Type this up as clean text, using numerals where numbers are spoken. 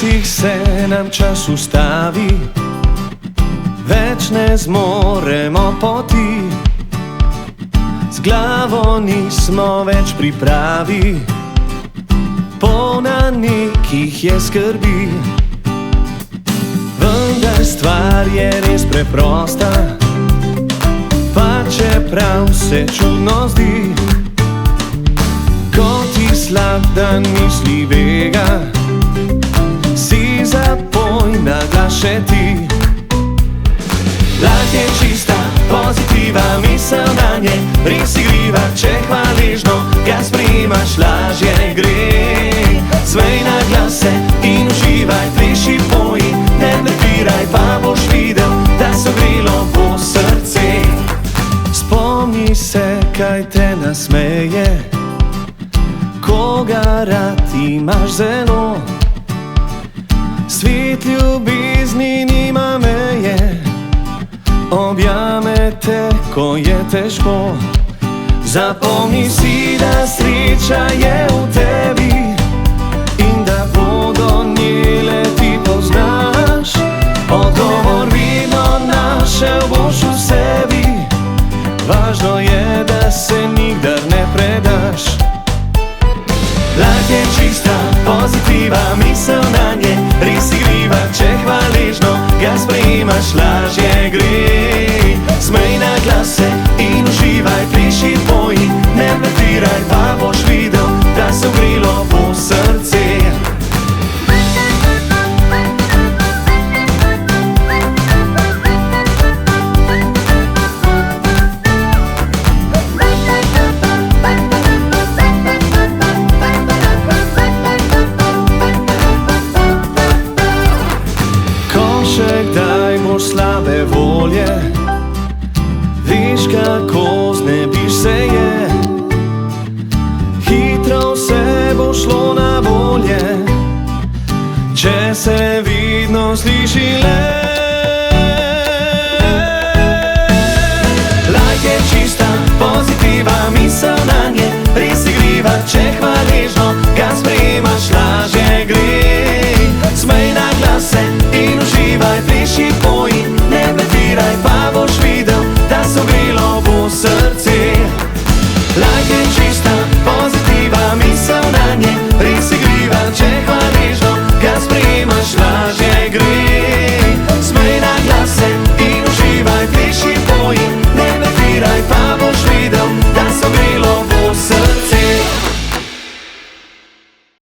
Včasih se nam čas ustavi, več ne zmoremo poti, z glavo nismo več pripravi, polna nekih je skrbi. Vendar stvar je res preprosta, pa čeprav se čudno zdi, ko ti slab dan misli bega, si zapoj na glas še ti. Lah je čista, pozitiva misel nanje, res igriva, če hvaležno ga sprejemaš, lažje gre. Smej na glase in uživaj, pleši, poji, ne prepiraj, pa boš videl, da so grelo bo srce. Spomni se, kaj te nasmeje, koga rad imaš zelo. Svet ljubezni nima meje, objame te, ko je težko. Zapomni si, da sreča je v tebi in da bodo njele ti poznaš. Odgovor vedno našel boš v sebi, važno je, da se nikdar ne predaš. Lah je čista, pozitiva misel nanje, res igriva, če hvaležno ga sprejemaš, lažje gre. Smej na glase in uživaj, pleši, poji, ne prepiraj, pa boš videl, da se ogrelo bo srce.